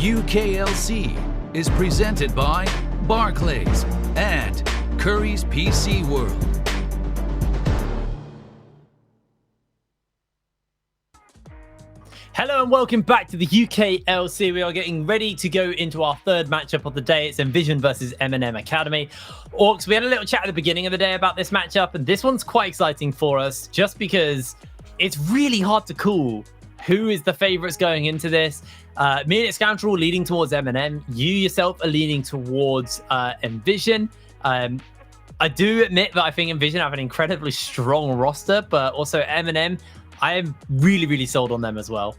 UKLC is presented by Barclays and Curry's PC World. Hello and welcome back to the UKLC. We are getting ready to go into our third matchup of the day. It's Nvision versus MNM Academy. Orcs, we had a little chat at the beginning of the day about this matchup, and this one's quite exciting for us just because it's really hard to call who is the favorites going into this. Me and Scoundrel leading towards MNM. You yourself are leaning towards Nvision. I do admit that I think Nvision have an incredibly strong roster, but also MNM, I am really, really sold on them as well.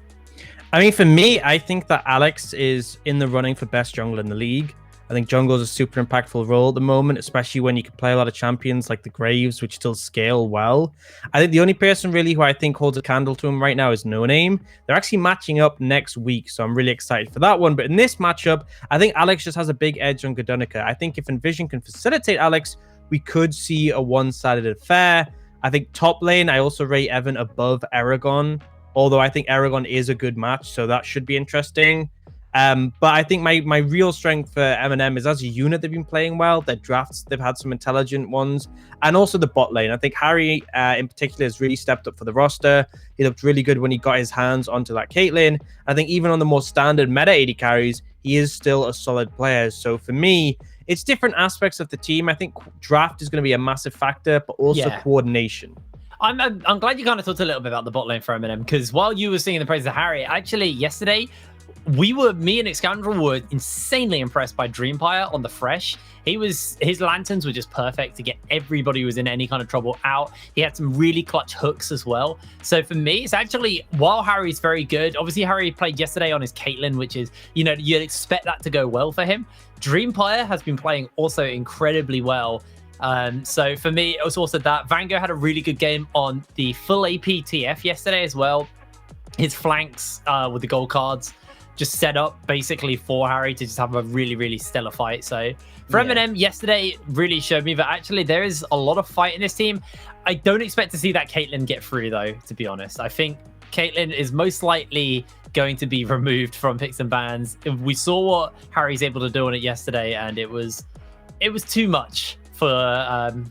I mean, for me, I think that Alex is in the running for best jungle in the league. I think jungle is a super impactful role at the moment, especially when you can play a lot of champions like the Graves, which still scale well. I think the only person really who I think holds a candle to him right now is No Name. They're actually matching up next week, so I'm really excited for that one. But in this matchup, I think Alex just has a big edge on Gadunica. I think if Nvision can facilitate Alex, we could see a one-sided affair. I think top lane, I also rate Evan above Aragon, although I think Aragon is a good match, so that should be interesting. But I think my real strength for MNM is as a unit, they've been playing well. Their drafts, they've had some intelligent ones. And also the bot lane. I think Harry, in particular, has really stepped up for the roster. He looked really good when he got his hands onto that Caitlyn. I think even on the more standard meta AD carries, he is still a solid player. So for me, it's different aspects of the team. I think draft is going to be a massive factor, but also coordination. I'm glad you kind of talked a little bit about the bot lane for Eminem, because while you were singing the praises of Harry, actually yesterday, me and Scoundrel were insanely impressed by Dreampire on the Fresh. His lanterns were just perfect to get everybody who was in any kind of trouble out. He had some really clutch hooks as well. So for me, it's actually, while Harry's very good, obviously Harry played yesterday on his Caitlyn, which is, you'd expect that to go well for him. Dreampire has been playing also incredibly well. So for me, it was also that Vango had a really good game on the full AP TF yesterday as well. His flanks with the gold cards just set up basically for Harry to just have a really, really stellar fight. So for MNM yesterday really showed me that actually there is a lot of fight in this team. I don't expect to see that Caitlyn get through though, to be honest. I think Caitlyn is most likely going to be removed from picks and bans. We saw what Harry's able to do on it yesterday, and it was too much for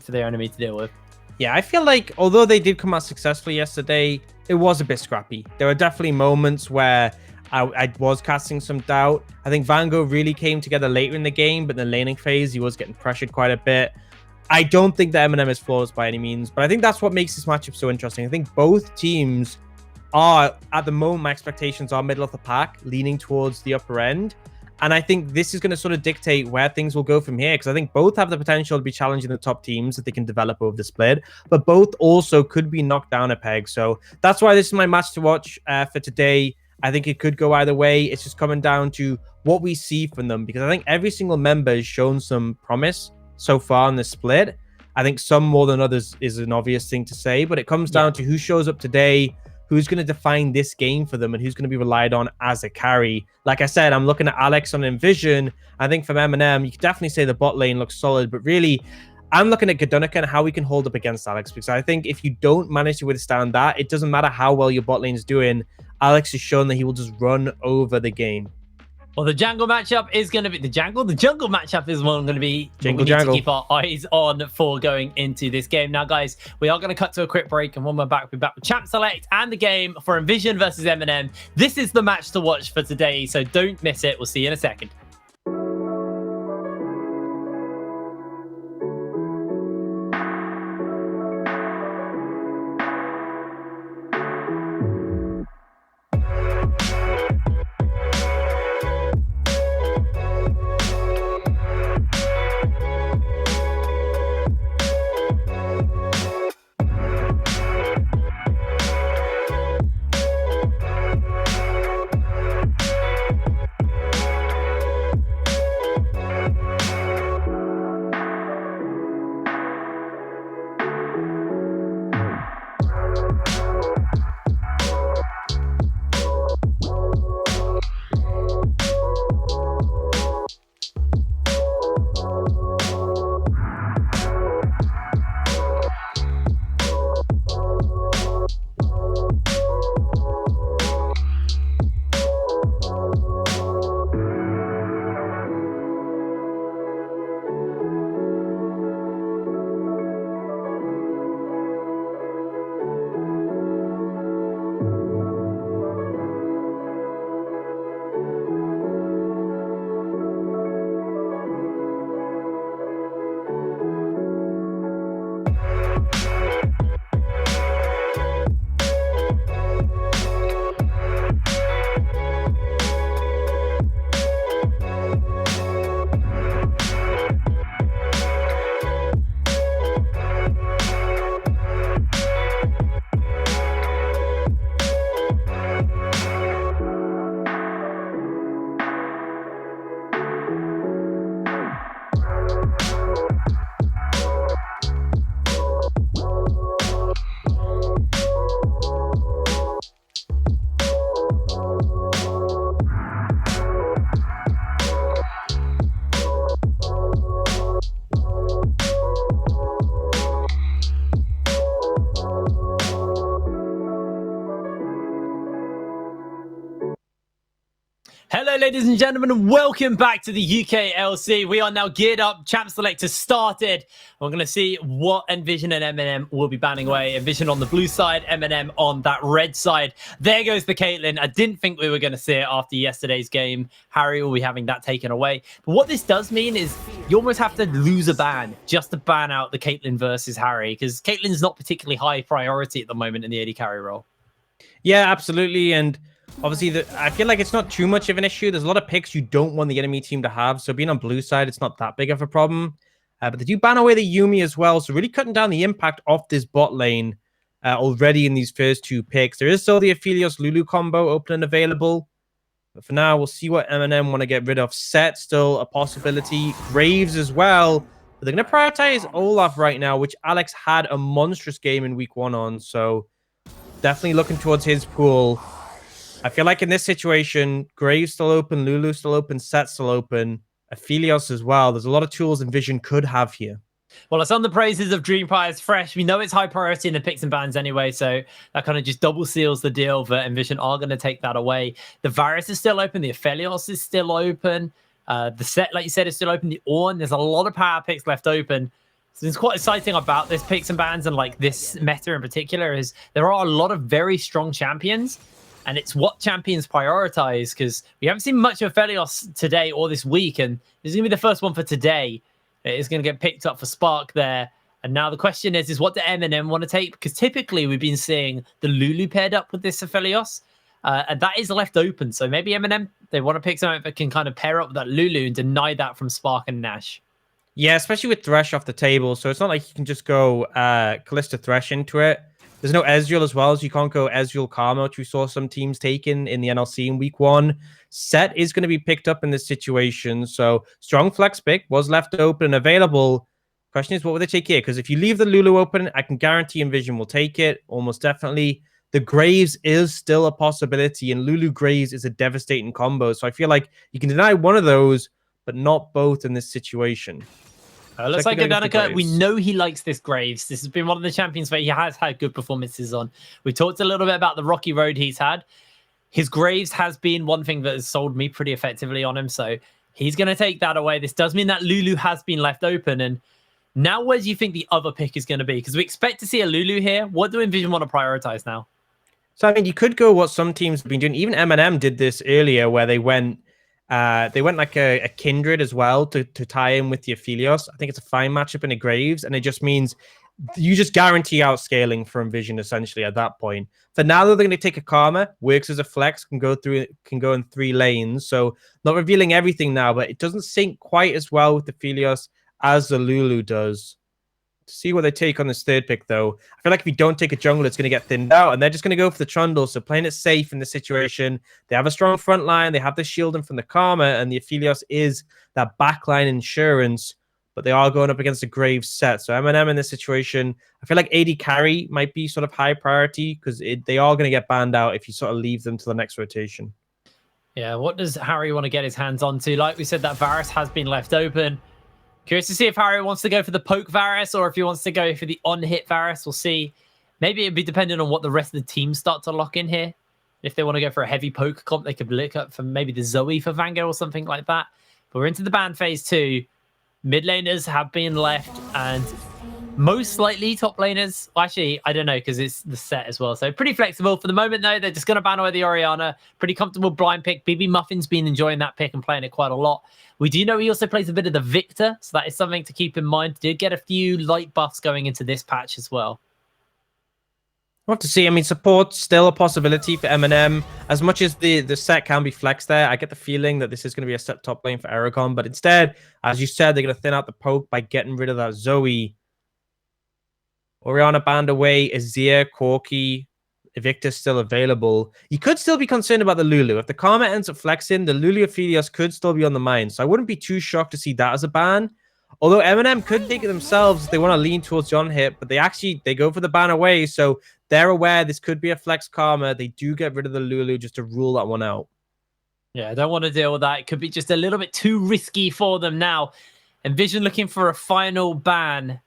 their enemy to deal with. Yeah, I feel like although they did come out successfully yesterday, it was a bit scrappy. There were definitely moments where I was casting some doubt. I think Vango really came together later in the game, but in the laning phase, he was getting pressured quite a bit. I don't think that MNM is flawless by any means, but I think that's what makes this matchup so interesting. I think both teams are, at the moment, my expectations are middle of the pack, leaning towards the upper end. And I think this is going to sort of dictate where things will go from here, because I think both have the potential to be challenging the top teams that they can develop over the split, but both also could be knocked down a peg. So that's why this is my match to watch for today. I think it could go either way. It's just coming down to what we see from them, because I think every single member has shown some promise so far in the split. I think some more than others is an obvious thing to say, but it comes down to who shows up today, who's going to define this game for them, and who's going to be relied on as a carry. Like I said, I'm looking at Alex on Nvision. I think from MNM, you could definitely say the bot lane looks solid, but really, I'm looking at Gadunica and how we can hold up against Alex, because I think if you don't manage to withstand that, it doesn't matter how well your bot lane is doing. Alex has shown that he will just run over the game. Well, the jungle matchup is going to be the jungle matchup is one going to be Jangle, we need jangle. to keep our eyes on for going into this game. Now, guys, we are going to cut to a quick break, and when we're back with Champ Select and the game for Nvision versus MNM. This is the match to watch for today, so don't miss it. We'll see you in a second. Hello, ladies and gentlemen, and welcome back to the UKLC. We are now geared up. Champ Selector started. We're going to see what Nvision and MNM will be banning away. Nvision on the blue side, MNM on that red side. There goes the Caitlyn. I didn't think we were going to see it after yesterday's game. Harry will be having that taken away. But what this does mean is you almost have to lose a ban just to ban out the Caitlyn versus Harry, because Caitlyn's not particularly high priority at the moment in the AD carry role. Yeah, absolutely. And obviously, I feel like it's not too much of an issue. There's a lot of picks you don't want the enemy team to have. So being on blue side, it's not that big of a problem. But they do ban away the Yuumi as well. So really cutting down the impact of this bot lane already in these first two picks. There is still the Aphelios Lulu combo open and available. But for now, we'll see what MNM want to get rid of. Set still a possibility. Graves as well. But they're going to prioritize Olaf right now, which Alex had a monstrous game in week 1 on. So definitely looking towards his pool. I feel like in this situation, Graves still open, Lulu still open, Set still open, Aphelios as well. There's a lot of tools Nvision could have here. Well, it's on the praises of Dreampire's Fresh. We know it's high priority in the picks and bans anyway, so that kind of just double seals the deal that Nvision are going to take that away. The Varus is still open. The Aphelios is still open. The Set, like you said, is still open. The Ornn, there's a lot of power picks left open. So it's quite exciting about this picks and bans and like this meta in particular is there are a lot of very strong champions. And it's what champions prioritize, because we haven't seen much of Aphelios today or this week. And this is going to be the first one for today. It's going to get picked up for Spark there. And now the question is what do MNM want to take? Because typically we've been seeing the Lulu paired up with this Aphelios. And that is left open. So maybe MNM, they want to pick something that can kind of pair up with that Lulu and deny that from Spark and Nash. Yeah, especially with Thresh off the table. So it's not like you can just go Kalista Thresh into it. There's no Ezreal as well, so you can't go Ezreal Karma, which we saw some teams taking in the NLC in week 1. Set is going to be picked up in this situation, so strong flex pick was left open and available. Question is, what will they take here? Because if you leave the Lulu open, I can guarantee Nvision will take it, almost definitely. The Graves is still a possibility, and Lulu Graves is a devastating combo, so I feel like you can deny one of those, but not both in this situation. Looks like Danica, we know he likes this Graves. This has been one of the champions that he has had good performances on. We talked a little bit about the rocky road he's had. His Graves has been one thing that has sold me pretty effectively on him, so he's going to take that away. This does mean that Lulu has been left open, and now where do you think the other pick is going to be? Because we expect to see a Lulu here. What do Nvision want to prioritize now? So, I mean, you could go what some teams have been doing. Even MNM did this earlier where they went like a Kindred as well to tie in with the Aphelios. I think it's a fine matchup in a Graves, and it just means you just guarantee outscaling for Nvision essentially at that point. For now, though, they're going to take a Karma, works as a flex, can go in 3 lanes. So not revealing everything now, but it doesn't sync quite as well with the Aphelios as the Lulu does. See what they take on this third pick, though. I feel like if you don't take a jungle, it's going to get thinned out, and they're just going to go for the Trundle. So playing it safe in this situation. They have a strong front line. They have the shielding from the Karma, and the Aphelios is that backline insurance, but they are going up against a Graves Set. So MNM in this situation, I feel like AD carry might be sort of high priority because they are going to get banned out if you sort of leave them to the next rotation. Yeah, what does Harry want to get his hands onto? Like we said, that Varus has been left open. Curious to see if Harry wants to go for the poke Varus or if he wants to go for the on-hit Varus. We'll see. Maybe it'd be dependent on what the rest of the team start to lock in here. If they want to go for a heavy poke comp, they could look up for maybe the Zoe for Vango or something like that. But we're into the ban phase 2. Mid laners have been left, and most likely top laners. Well, actually, I don't know because it's the Set as well. So pretty flexible. For the moment, though, they're just going to ban away the Orianna. Pretty comfortable blind pick. BB Muffin's been enjoying that pick and playing it quite a lot. We do know he also plays a bit of the Victor, so that is something to keep in mind. Did get a few light buffs going into this patch as well. We'll have to see. I mean, support's still a possibility for MNM. As much as the Set can be flexed there, I get the feeling that this is going to be a Set top lane for Aragon. But instead, as you said, they're going to thin out the poke by getting rid of that Zoe. Orianna banned away, Azir, Corki, Evictus still available. You could still be concerned about the Lulu. If the Karma ends up flexing, the Lulu Aphelios could still be on the mind. So I wouldn't be too shocked to see that as a ban. Although MNM could take it themselves if they want to lean towards John hit, but they go for the ban away. So they're aware this could be a flex Karma. They do get rid of the Lulu just to rule that one out. Yeah, I don't want to deal with that. It could be just a little bit too risky for them now. Nvision looking for a final ban.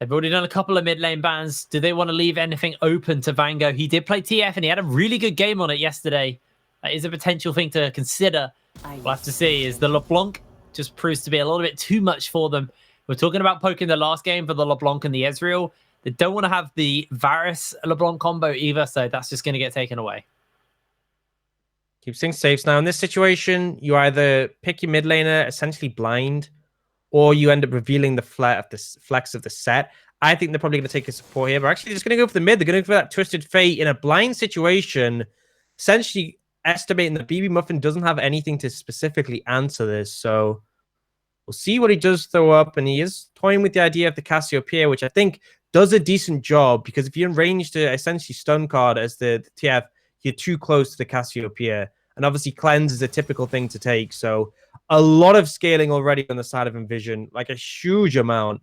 They've already done a couple of mid lane bans. Do they want to leave anything open to Vango? He did play TF and he had a really good game on it yesterday. That is a potential thing to consider. We'll have to see. Is the LeBlanc just proves to be a little bit too much for them. We're talking about poking the last game for the LeBlanc and the Ezreal. They don't want to have the Varus LeBlanc combo either, so that's just going to get taken away. Keep things safe. Now, in this situation, you either pick your mid laner, essentially blind, or you end up revealing the flex of the set. I think they're probably going to take a support here, but actually just going to go for the mid. They're going to go for that Twisted Fate in a blind situation, essentially estimating that BB Muffin doesn't have anything to specifically answer this. So we'll see what he does throw up, and he is toying with the idea of the Cassiopeia, which I think does a decent job, because if you're in range to essentially stun card as the TF, you're too close to the Cassiopeia. And obviously Cleanse is a typical thing to take. So a lot of scaling already on the side of Nvision, like a huge amount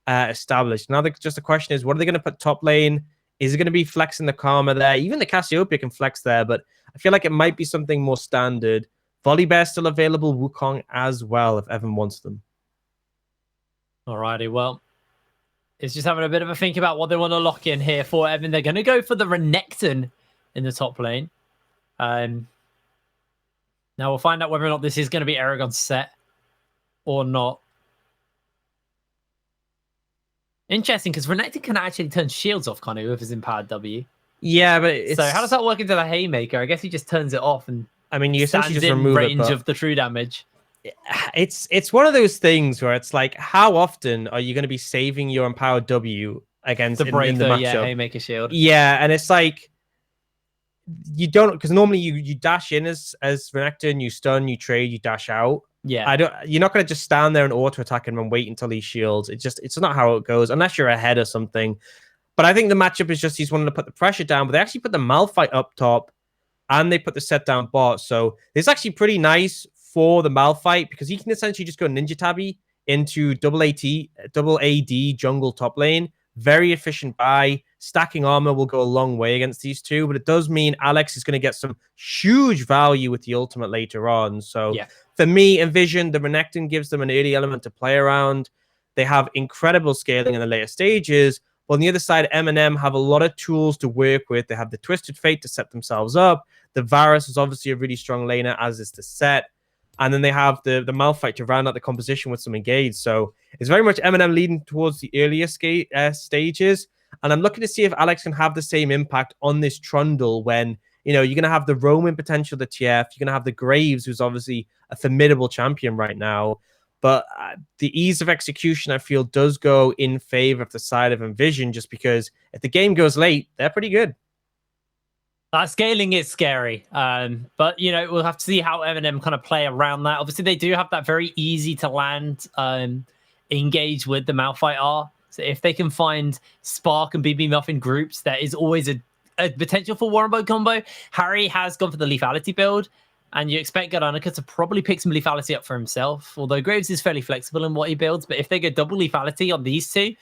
established. Now just the question is, what are they going to put top lane? Is it going to be flexing the Karma there? Even the Cassiopeia can flex there, but I feel like it might be something more standard. Volibear still available, Wukong as well, if Evan wants them. Alrighty, well, it's just having a bit of a think about what they want to lock in here for Evan. They're going to go for the Renekton in the top lane. Now we'll find out whether or not this is going to be Aragon's set or not. Interesting, because Renekton can actually turn shields off, kind of, with his empowered W. Yeah, but it's... So how does that work into the Haymaker? I guess he just turns it off and I mean, you essentially just in remove range it, but... of the true damage. It's one of those things where it's like, how often are you going to be saving your empowered W against The break in the matchup? Haymaker shield. Yeah, and it's like you don't, because normally you dash in as Renekton, you stun, you trade, you dash out. Yeah, you're not going to just stand there and auto attack him and wait until he shields. It's not how it goes unless you're ahead or something. But I think the matchup is just he's wanting to put the pressure down, but they actually put the Malphite up top and they put the set down bot. So it's actually pretty nice for the Malphite, because he can essentially just go Ninja Tabby into double AD jungle top lane. Very efficient buy. Stacking armor will go a long way against these two, but it does mean Alex is going to get some huge value with the ultimate later on. So for me, Nvision, the Renekton gives them an early element to play around. They have incredible scaling in the later stages. Well, on the other side, MNM have a lot of tools to work with. They have the Twisted Fate to set themselves up. The Varus is obviously a really strong laner, as is the set. And then they have the Malphite to round out the composition with some engage. So it's very much MNM leading towards the earlier stages. And I'm looking to see if Alex can have the same impact on this Trundle when, you're going to have the Roman potential, the TF. You're going to have the Graves, who's obviously a formidable champion right now. But the ease of execution, I feel, does go in favor of the side of Nvision, just because if the game goes late, they're pretty good. That scaling is scary, but we'll have to see how MNM kind of play around that. Obviously, they do have that very easy to land engage with the Malphite R. So if they can find Spark and BB Muffin groups, there is always a potential for Warren Boat combo. Harry has gone for the lethality build, and you expect Garanika to probably pick some lethality up for himself. Although Graves is fairly flexible in what he builds, but if they go double lethality on these two,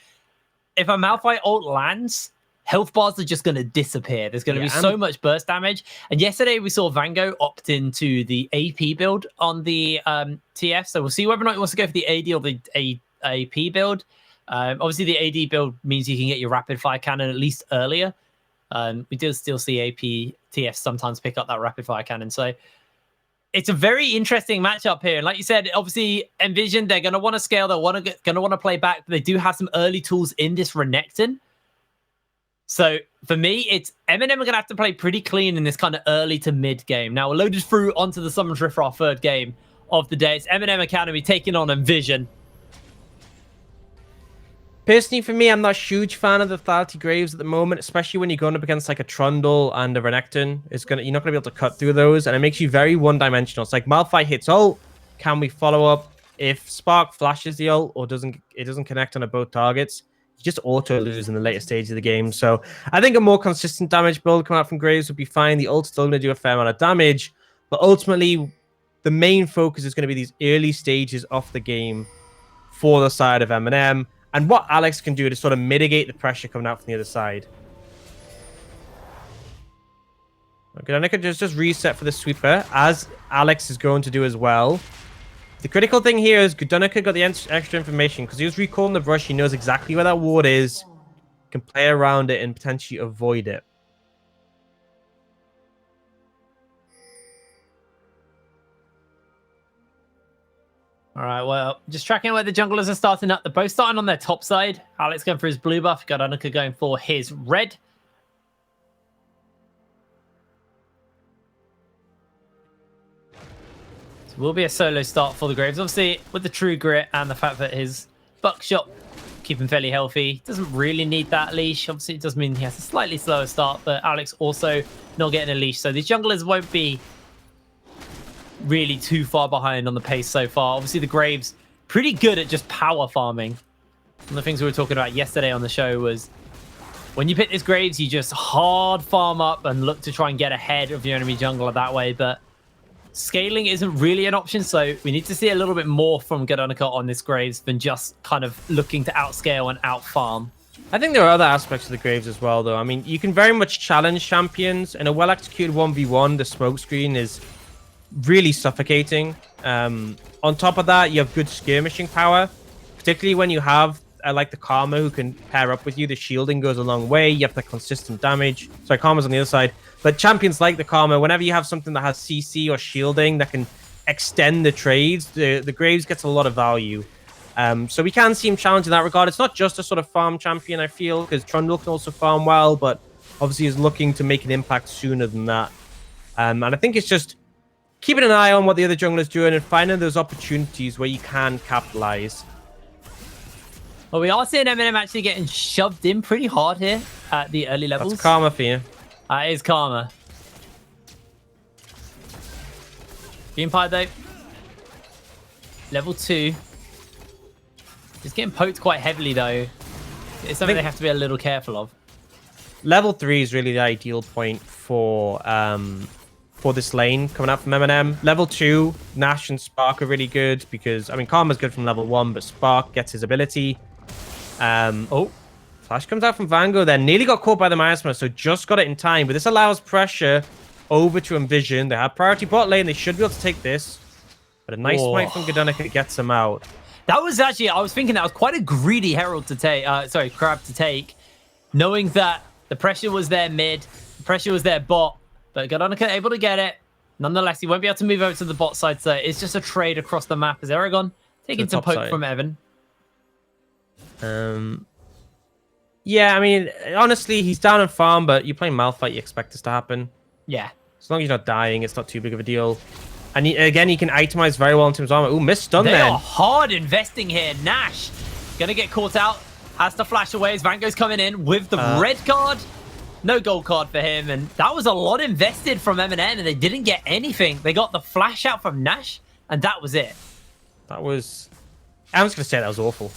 if a Malphite ult lands, health bars are just going to disappear. There's going to be so much burst damage. And yesterday we saw Vango opt into the AP build on the TF. So we'll see whether or not he wants to go for the AD or the AP build. Obviously, the AD build means you can get your rapid fire cannon at least earlier. We do still see AP TF sometimes pick up that rapid fire cannon. So it's a very interesting matchup here. And like you said, obviously, Nvision, they're going to want to scale. They're going to want to play back. But they do have some early tools in this Renekton. So for me, it's MNM are going to have to play pretty clean in this kind of early to mid game. Now, we're loaded through onto the Summon Drift for our third game of the day. It's MNM Academy taking on Nvision. Personally, for me, I'm not a huge fan of the Lethality Graves at the moment, especially when you're going up against like a Trundle and a Renekton. You're not going to be able to cut through those, and it makes you very one-dimensional. It's like Malphite hits ult. Can we follow up? If Spark flashes the ult or it doesn't connect on both targets, you just auto lose in the later stage of the game. So I think a more consistent damage build coming out from Graves would be fine. The ult's still going to do a fair amount of damage, but ultimately the main focus is going to be these early stages of the game for the side of MNM, and what Alex can do to sort of mitigate the pressure coming out from the other side. Okay, and I could just reset for the sweeper, as Alex is going to do as well. The critical thing here is Gudonica got the extra information because he was recalling the rush. He knows exactly where that ward is, can play around it and potentially avoid it. All right, well, just tracking where the junglers are starting up. They're both starting on their top side. Alex going for his blue buff. Gadanuka going for his red. So it will be a solo start for the Graves. Obviously, with the true grit and the fact that his buckshot keep him fairly healthy. Doesn't really need that leash. Obviously, it does mean he has a slightly slower start, but Alex also not getting a leash. So these junglers won't be really too far behind on the pace so far. Obviously, the Graves pretty good at just power farming. One of the things we were talking about yesterday on the show was when you pick these Graves, you just hard farm up and look to try and get ahead of your enemy jungler that way. But scaling isn't really an option, so we need to see a little bit more from Gadanuka on this Graves than just kind of looking to outscale and outfarm. I think there are other aspects of the Graves as well, though. I mean, you can very much challenge champions. In a well-executed 1v1, the smoke screen is really suffocating. On top of that, you have good skirmishing power, particularly when you have like the Karma who can pair up with you. The shielding goes a long way. You have the consistent damage. Sorry, Karma's on the other side. But champions like the Karma, whenever you have something that has CC or shielding that can extend the trades, the Graves gets a lot of value. So we can see him challenge in that regard. It's not just a sort of farm champion, I feel, because Trundle can also farm well, but obviously is looking to make an impact sooner than that. And I think it's just keeping an eye on what the other jungler's doing and finding those opportunities where you can capitalize. Well, we are seeing MNM actually getting shoved in pretty hard here at the early levels. That's Karma for you. That is Karma. Dreampire, though. Level 2. He's getting poked quite heavily, though. It's something they have to be a little careful of. Level 3 is really the ideal point for this lane coming up from MNM. Level 2, Nash and Spark are really good because, I mean, Karma's good from level 1, but Spark gets his ability. Oh, Flash comes out from Vango then. Nearly got caught by the Miasma, so just got it in time. But this allows pressure over to Nvision. They have priority bot lane. They should be able to take this. But a nice smite from Gadanuka gets them out. That was actually, I was thinking that was quite a greedy Herald to take, Crab to take, knowing that the pressure was their mid, the pressure was their bot, but Gadanuka able to get it. Nonetheless, he won't be able to move over to the bot side, so it's just a trade across the map as Aragon taking some poke from Evan. Yeah, I mean, honestly, he's down in farm, but you're playing Malphite, you expect this to happen. Yeah. As long as you're not dying, it's not too big of a deal. And again, he can itemize very well in terms of armor. Ooh, missed stun They then. are hard investing here. Nash gonna get caught out. Has to flash away as Vango's coming in with the red card. No gold card for him. And that was a lot invested from MNM, and they didn't get anything. They got the flash out from Nash, and that was it. That was... I was going to say that was awful.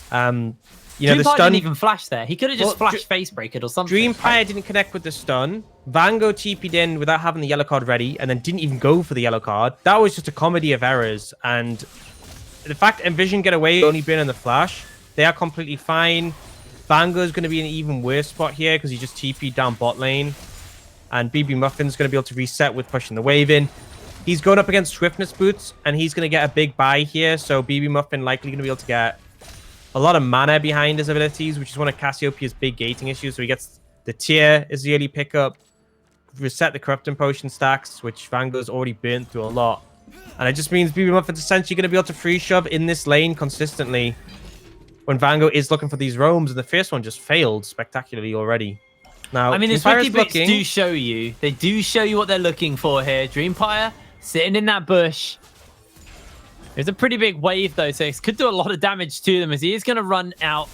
You know, the Dreampire stun... didn't even flash there. He could have just flashed Facebreaker or something. Dreampire didn't connect with the stun. Vango TP'd in without having the yellow card ready, and then didn't even go for the yellow card. That was just a comedy of errors. And the fact Nvision get away only being in the flash, they are completely fine. Vango's going to be in an even worse spot here because he just TP'd down bot lane. And BB Muffin's going to be able to reset with pushing the wave in. He's going up against Swiftness Boots, and he's going to get a big buy here. So BB Muffin likely going to be able to get a lot of mana behind his abilities, which is one of Cassiopeia's big gating issues. So he gets the tier as the early pickup, reset the Corrupting Potion stacks, which Vango's already burnt through a lot. And it just means BB Muffin's essentially going to be able to free shove in this lane consistently when Vango is looking for these roams. And the first one just failed spectacularly already. Now, I mean, the Swifty Bits do show you. They do show you what they're looking for here. Dreampire sitting in that bush. There's a pretty big wave, though, so it could do a lot of damage to them as he is going to run out.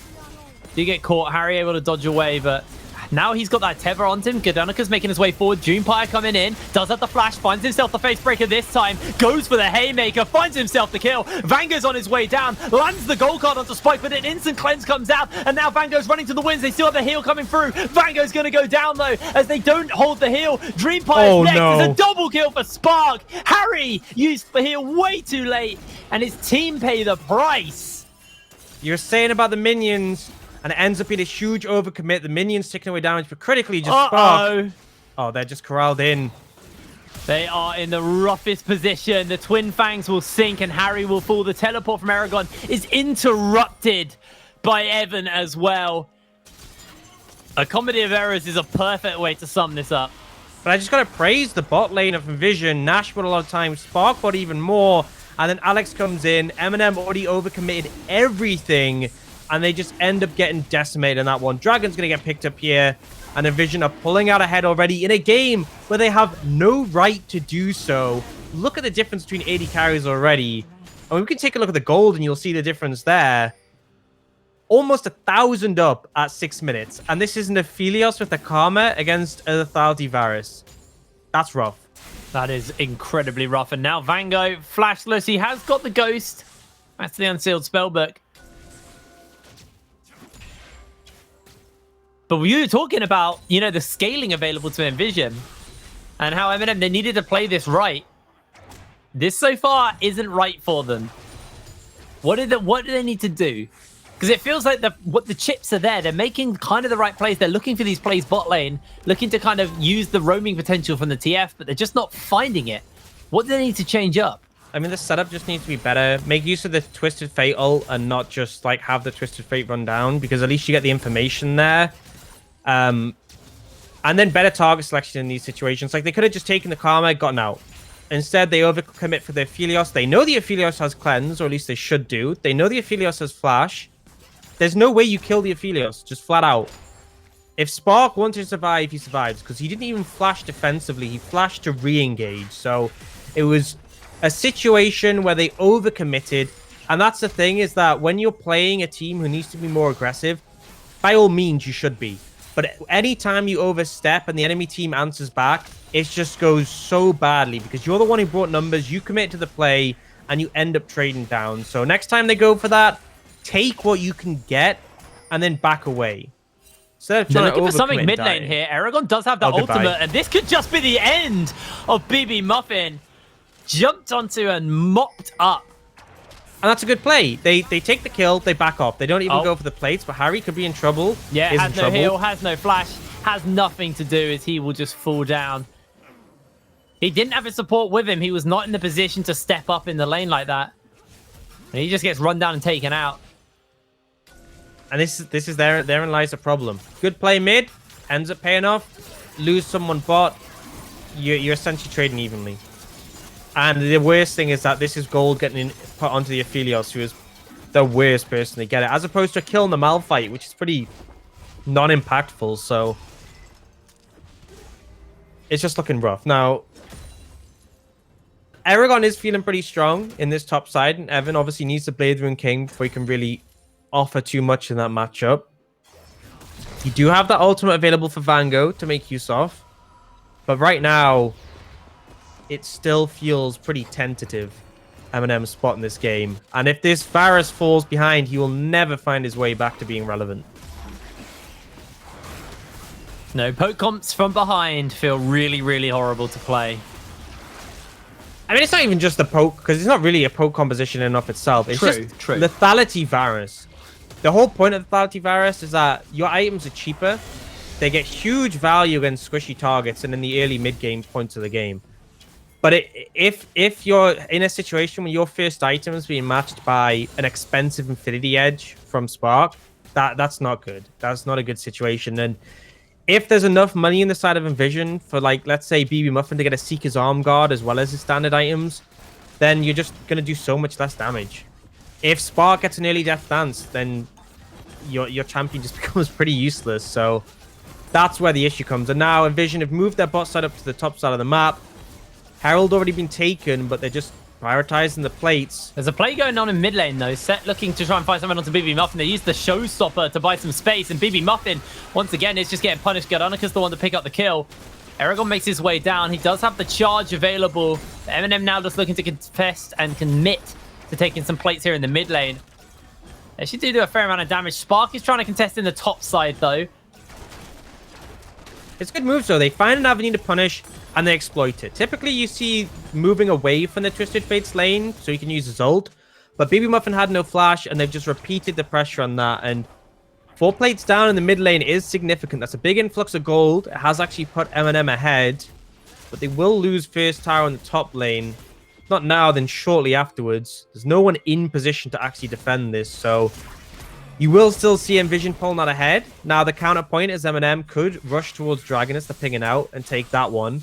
Do get caught. Harry able to dodge away, but now he's got that tether on him. Gadanuka's making his way forward. Dreampire coming in. Does have the flash. Finds himself the Facebreaker this time. Goes for the Haymaker. Finds himself the kill. Vango's on his way down. Lands the gold card onto Spike, but an instant cleanse comes out. And now Vango's running to the wins. They still have the heal coming through. Vango's going to go down, though, as they don't hold the heal. Dreampire's next. There's a double kill for Spark. Harry used the heal way too late, and his team pay the price. You're saying about the minions... And it ends up being a huge overcommit. The minions taking away damage, but critically just Spark. Oh, they're just corralled in. They are in the roughest position. The Twin Fangs will sink and Harry will fall. The teleport from Aragon is interrupted by Evan as well. A comedy of errors is a perfect way to sum this up. But I just got to praise the bot lane of Nvision. Nash put a lot of time. Spark put even more. And then Alex comes in. MNM already overcommitted everything. And they just end up getting decimated in that one. Dragon's going to get picked up here. And Nvision are pulling out ahead already in a game where they have no right to do so. Look at the difference between 80 carries already. And we can take a look at the gold and you'll see the difference there. Almost 1,000 up at 6 minutes. And this is an Aphelios with a Karma against a Lethality Varus. That's rough. That is incredibly rough. And now Vango, flashless. He has got the Ghost. That's the Unsealed Spellbook. But we were talking about, you know, the scaling available to Nvision and how MNM, they needed to play this right. This so far isn't right for them. What do they need to do? Because it feels like the chips are there. They're making kind of the right plays. They're looking for these plays bot lane, looking to kind of use the roaming potential from the TF, but they're just not finding it. What do they need to change up? I mean, the setup just needs to be better. Make use of the Twisted Fate ult and not just like have the Twisted Fate run down, because at least you get the information there. And then better target selection in these situations. Like they could have just taken the Karma, gotten out. Instead, they overcommit for the Aphelios. They know the Aphelios has Cleanse, or at least they should do. They know the Aphelios has Flash. There's no way you kill the Aphelios, just flat out. If Spark wanted to survive, he survives, because he didn't even flash defensively. He flashed to re-engage. So it was a situation where they overcommitted. And that's the thing, is that when you're playing a team who needs to be more aggressive, by all means, you should be. But anytime you overstep and the enemy team answers back, it just goes so badly because you're the one who brought numbers, you commit to the play, and you end up trading down. So next time they go for that, take what you can get and then back away. They're looking for something mid lane here. Aragon does have the ultimate, and this could just be the end of BB Muffin. Jumped onto and mopped up. And that's a good play. They take the kill, they back off. They don't even go for the plates, but Harry could be in trouble. Yeah, has no heal, has no flash, has nothing to do, as he will just fall down. He didn't have his support with him. He was not in the position to step up in the lane like that. And he just gets run down and taken out. And this is therein lies the problem. Good play mid, ends up paying off. Lose someone bot, you're essentially trading evenly. And the worst thing is that this is gold getting put onto the Aphelios, who is the worst person to get it, as opposed to a kill in the Malphite, which is pretty non-impactful. So it's just looking rough. Now, Aragon is feeling pretty strong in this top side, and Evan obviously needs the Blade Rune King before he can really offer too much in that matchup. You do have that ultimate available for Vango to make use of, but right now it still feels pretty tentative, MNM's spot in this game. And if this Varus falls behind, he will never find his way back to being relevant. No, poke comps from behind feel really, really horrible to play. I mean, it's not even just the poke, because it's not really a poke composition in and of itself. It's just Lethality Varus. The whole point of Lethality Varus is that your items are cheaper. They get huge value against squishy targets and in the early mid-game points of the game. But if you're in a situation where your first item is being matched by an expensive Infinity Edge from Spark, that's not good. That's not a good situation. And if there's enough money in the side of Nvision for, like, let's say BB Muffin to get a Seeker's Arm Guard as well as his standard items, then you're just going to do so much less damage. If Spark gets an early Death Dance, then your champion just becomes pretty useless. So that's where the issue comes. And now Nvision have moved their bot side up to the top side of the map. Herald already been taken, but they're just prioritizing the plates. There's a play going on in mid lane, though. Set looking to try and find someone onto BB Muffin. They use the Showstopper to buy some space, and BB Muffin, once again, is just getting punished. Gadonika's the one to pick up the kill. Aragon makes his way down. He does have the charge available. MNM now just looking to contest and commit to taking some plates here in the mid lane. They should do a fair amount of damage. Spark is trying to contest in the top side, though. It's good moves, though. They find an avenue to punish, and they exploit it. Typically, you see moving away from the Twisted Fates lane, so you can use his ult. But BB Muffin had no flash, and they've just repeated the pressure on that. And 4 plates down in the mid lane is significant. That's a big influx of gold. It has actually put MNM ahead. But they will lose first tower in the top lane. Not now, then shortly afterwards. There's no one in position to actually defend this, so you will still see Nvision pulling that ahead. Now, the counterpoint is MNM could rush towards Dragon as they're pinging out and take that one.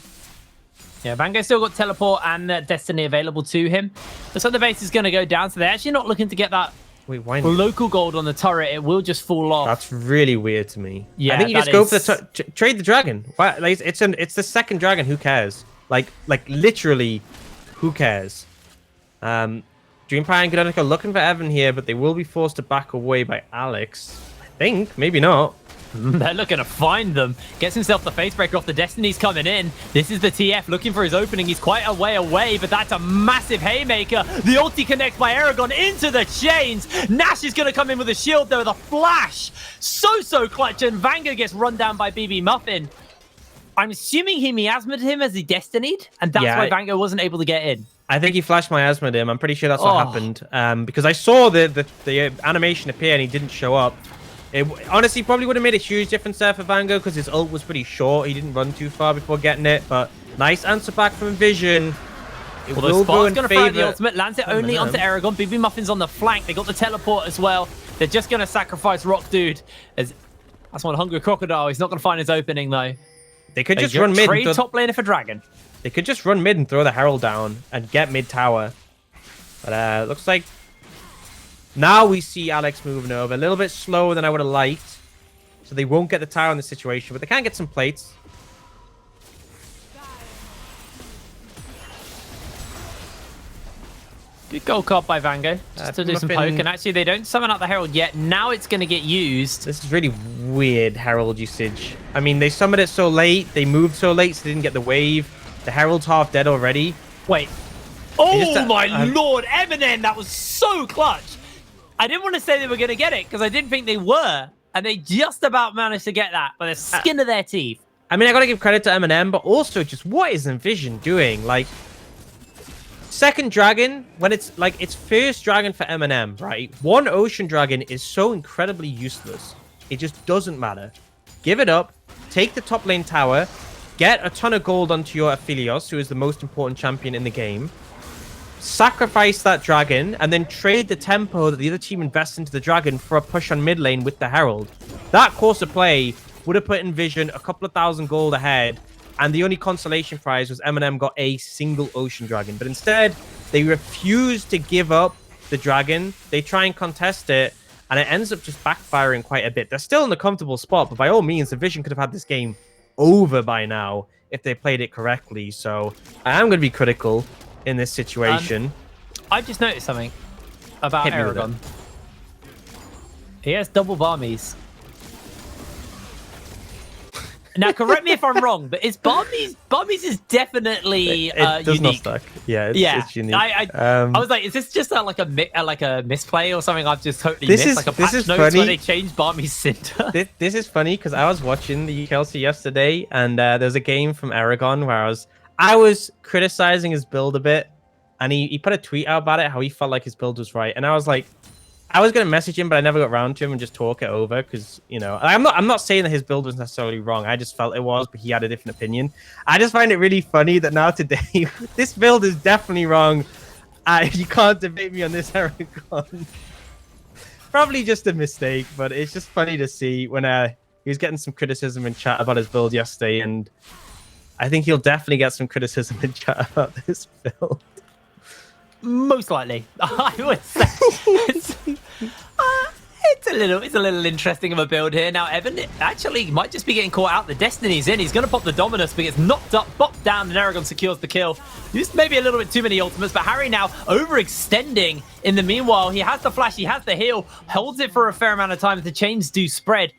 Yeah, Vango still got teleport and Destiny available to him. So the base is going to go down. So they're actually not looking to get that local gold on the turret. It will just fall off. That's really weird to me. Yeah, I think you just go for the trade the dragon. Why, like, it's the second dragon. Who cares? Like literally, who cares? Dreampire and Gnotic are looking for Evan here, but they will be forced to back away by Alex. I think, maybe not. They're looking to find them. Gets himself the face breaker off. The Destiny's coming in. This is the TF looking for his opening. He's quite a way away, but that's a massive haymaker. The ulti connects by Aragon into the chains. Nash is going to come in with a shield, though. The flash. So clutch. And Vango gets run down by BB Muffin. I'm assuming he miasmed him as he Destinied, and that's why Vango wasn't able to get in. I think he flash miasmed him. I'm pretty sure that's what happened. Because I saw the animation appear and he didn't show up. It honestly probably would have made a huge difference there for Vango because his ult was pretty short. He didn't run too far before getting it, but nice answer back from Nvision. Well, Spark's going to fire the ultimate, lands it only onto Aragon. BB Muffin's on the flank. They got the teleport as well. They're just going to sacrifice Rock Dude. That's one hungry crocodile. He's not going to find his opening, though. They could just run mid. Trade top laner for Dragon. They could just run mid and throw the Herald down and get mid tower. But looks like now we see Alex moving over a little bit slower than I would have liked. So they won't get the tower in this situation, but they can get some plates. Good goal caught by Vango, just to do some poke. And actually, they don't summon out the Herald yet. Now it's going to get used. This is really weird Herald usage. I mean, they summoned it so late. They moved so late, so they didn't get the wave. The Herald's half dead already. Wait. Oh, my lord. MNM, that was so clutch. I didn't want to say they were going to get it because I didn't think they were. And they just about managed to get that by the skin of their teeth. I mean, I got to give credit to MNM, but also just what is Nvision doing? Like, second dragon, when it's like its first dragon for MNM, right? One ocean dragon is so incredibly useless. It just doesn't matter. Give it up, take the top lane tower, get a ton of gold onto your Aphelios, who is the most important champion in the game, sacrifice that dragon, and then trade the tempo that the other team invests into the dragon for a push on mid lane with the Herald. That course of play would have put Nvision a couple of thousand gold ahead, and the only consolation prize was MNM got a single ocean dragon. But instead, they refuse to give up the dragon. They try and contest it, and it ends up just backfiring quite a bit. They're still in a comfortable spot, but by all means, Nvision could have had this game over by now if they played it correctly. So I am going to be critical in this situation. I've just noticed something about Aragon. He has double barmies. Now, correct me if I'm wrong, but Barmies is definitely it does unique. Not stack. Yeah, it's unique. I was like, is this just like a misplay or something I've just totally missed? Like a patch notes funny. where they changed Barmies Cinder? This is funny because I was watching the UKLC yesterday, and there's a game from Aragon where I was criticizing his build a bit, and he put a tweet out about it, how he felt like his build was right, and I was like, I was going to message him, but I never got around to him and just talk it over because, you know, I'm not saying that his build was necessarily wrong. I just felt it was, but he had a different opinion. I just find it really funny that now today, this build is definitely wrong. You can't debate me on this, Aragon. Probably just a mistake, but it's just funny to see when he was getting some criticism in chat about his build yesterday, and I think he'll definitely get some criticism in chat about this build. Most likely, I would say. It's a little interesting of a build here. Now, Evan actually might just be getting caught out. The Destiny's in. He's going to pop the Dominus, but gets knocked up, bopped down, and Aragon secures the kill. Used maybe a little bit too many ultimates, but Harry now overextending. In the meanwhile, he has the flash, he has the heal, holds it for a fair amount of time. The chains do spread.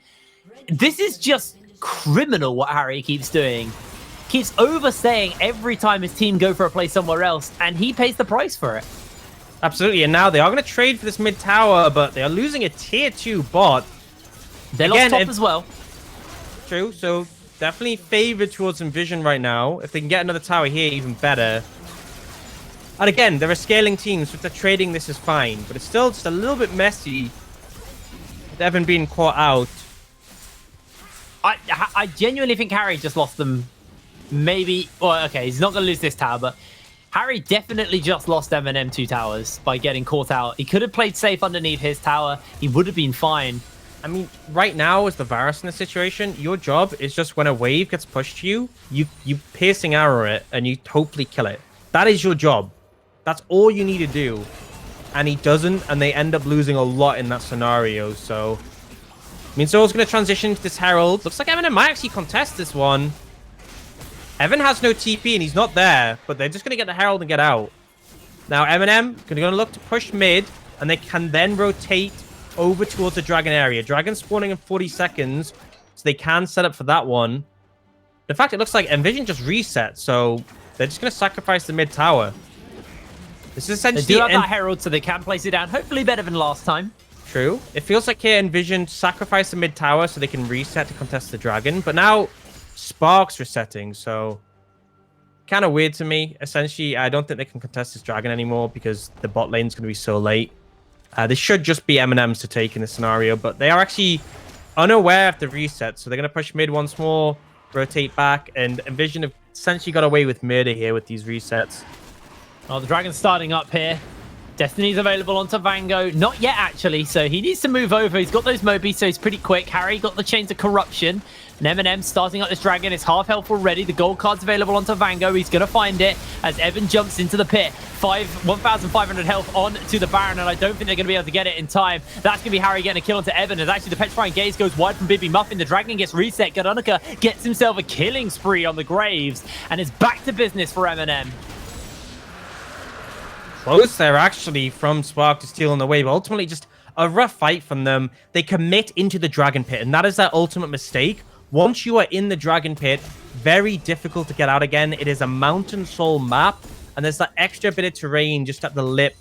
This is just criminal what Harry keeps doing. Keeps overstaying every time his team go for a play somewhere else, and he pays the price for it. Absolutely, and now they are going to trade for this mid tower, but they are losing a tier 2 bot. They lost top as well. True, so definitely favored towards Nvision right now. If they can get another tower here, even better. And again, they're a scaling team, so if they're trading, this is fine. But it's still just a little bit messy with Evan being caught out. I genuinely think Harry just lost them. Maybe, well, okay, he's not going to lose this tower, but Harry definitely just lost MNM 2 towers by getting caught out. He could have played safe underneath his tower. He would have been fine. I mean, right now, as the Varus in the situation, your job is just when a wave gets pushed to you, you piercing arrow it and you hopefully kill it. That is your job. That's all you need to do. And he doesn't, and they end up losing a lot in that scenario. So, I mean, Zo's going to transition to this Herald. Looks like MNM might actually contest this one. Evan has no TP, and he's not there, but they're just going to get the Herald and get out. Now, MNM going to look to push mid, and they can then rotate over towards the Dragon area. Dragon spawning in 40 seconds, so they can set up for that one. In fact, it looks like Nvision just reset, so they're just going to sacrifice the mid tower. This is essentially... They do have that Herald, so they can place it down. Hopefully better than last time. True. It feels like here Nvision sacrificed the mid tower so they can reset to contest the Dragon, but now Spark's resetting, so kind of weird to me. Essentially, I don't think they can contest this Dragon anymore because the bot lane's going to be so late. This should just be M&Ms to take in this scenario, but they are actually unaware of the reset, so they're going to push mid once more, rotate back, and Nvision have essentially got away with murder here with these resets. Oh, the Dragon's starting up here. Destiny's available onto Vango. Not yet, actually, so he needs to move over. He's got those Mobies, so he's pretty quick. Harry got the Chains of Corruption. And M&M starting up this Dragon. It's half health already. The gold card's available onto Vango. He's going to find it as Evan jumps into the pit. 1,500 health on to the Baron, and I don't think they're going to be able to get it in time. That's going to be Harry getting a kill onto Evan, as actually the Petrifying Gaze goes wide from Bibi Muffin. The Dragon gets reset. Gadonica gets himself a killing spree on the Graves, and it's back to business for M&M. Close there, actually, from Spark to steal on the wave. Ultimately, just a rough fight from them. They commit into the Dragon Pit, and that is their ultimate mistake. Once you are in the Dragon Pit, very difficult to get out again. It is a Mountain Soul map, and there's that extra bit of terrain just at the lip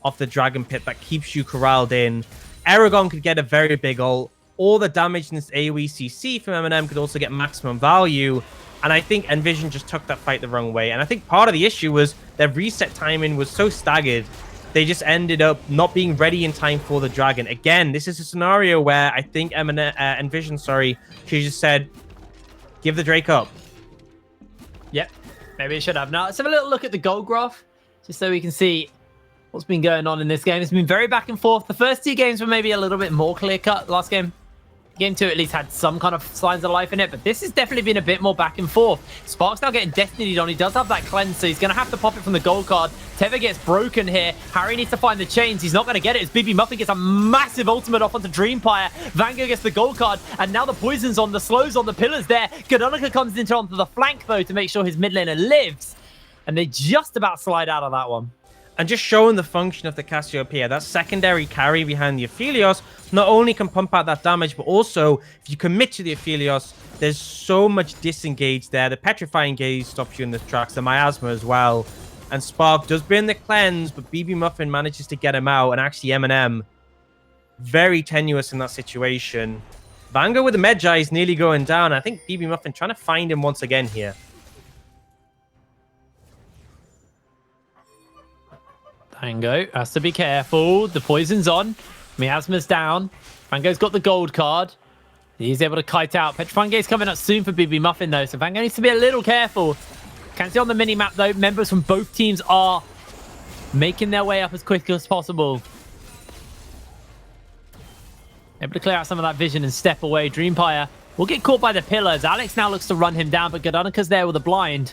of the Dragon Pit that keeps you corralled in. Aragon could get a very big ult. All the damage in this AoE CC from M&M could also get maximum value. And I think Nvision just took that fight the wrong way. And I think part of the issue was their reset timing was so staggered, they just ended up not being ready in time for the Dragon. Again, this is a scenario where I think Nvision, she just said, give the Drake up. Yep, maybe it should have. Now, let's have a little look at the gold graph, just so we can see what's been going on in this game. It's been very back and forth. The first two games were maybe a little bit more clear-cut. Last game, Game 2 at least had some kind of signs of life in it, but this has definitely been a bit more back and forth. Spark's now getting Destinied on. He does have that cleanse, so he's going to have to pop it from the gold card. Tether gets broken here. Harry needs to find the chains. He's not going to get it as Bibi Muffin gets a massive ultimate off onto Dreampire. Vango gets the gold card, and now the poison's on, the slows on the pillars there. Gadonica comes into onto the flank, though, to make sure his mid laner lives, and they just about slide out of that one. And just showing the function of the Cassiopeia, that secondary carry behind the Aphelios not only can pump out that damage, but also, if you commit to the Aphelios, there's so much disengage there. The Petrifying Gaze stops you in the tracks, the Miasma as well. And Spark does burn the cleanse, but Bibi Muffin manages to get him out, and actually M&M, very tenuous in that situation. Vango with the Medjay is nearly going down. I think Bibi Muffin trying to find him once again here. Vango has to be careful. The poison's on. Miasma's down. Vango's got the gold card. He's able to kite out. Petrifying Gaze coming up soon for Bibi Muffin, though, so Vango needs to be a little careful. Can see on the mini-map, though, members from both teams are making their way up as quick as possible. Able to clear out some of that vision and step away. Dreampire will get caught by the pillars. Alex now looks to run him down, but Gadonica's there with a blind.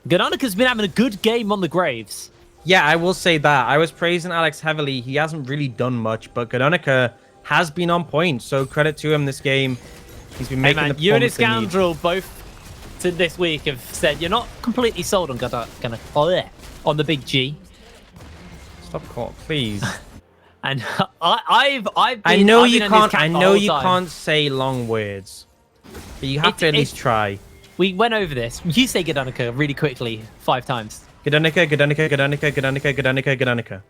Gadonica's been having a good game on the Graves. Yeah, I will say that. I was praising Alex heavily. He hasn't really done much, but Gadonica has been on point, so credit to him this game. He's been making the you and performance Scoundrel both to this week have said you're not completely sold on on the big G. Stop calling, please. And I know you can't say long words, but you have to at least try. We went over this. You say Gadonica really quickly 5 times. Gadonica, Gadonica, Gadonica, Gadonica, Gadonica, Gadonica.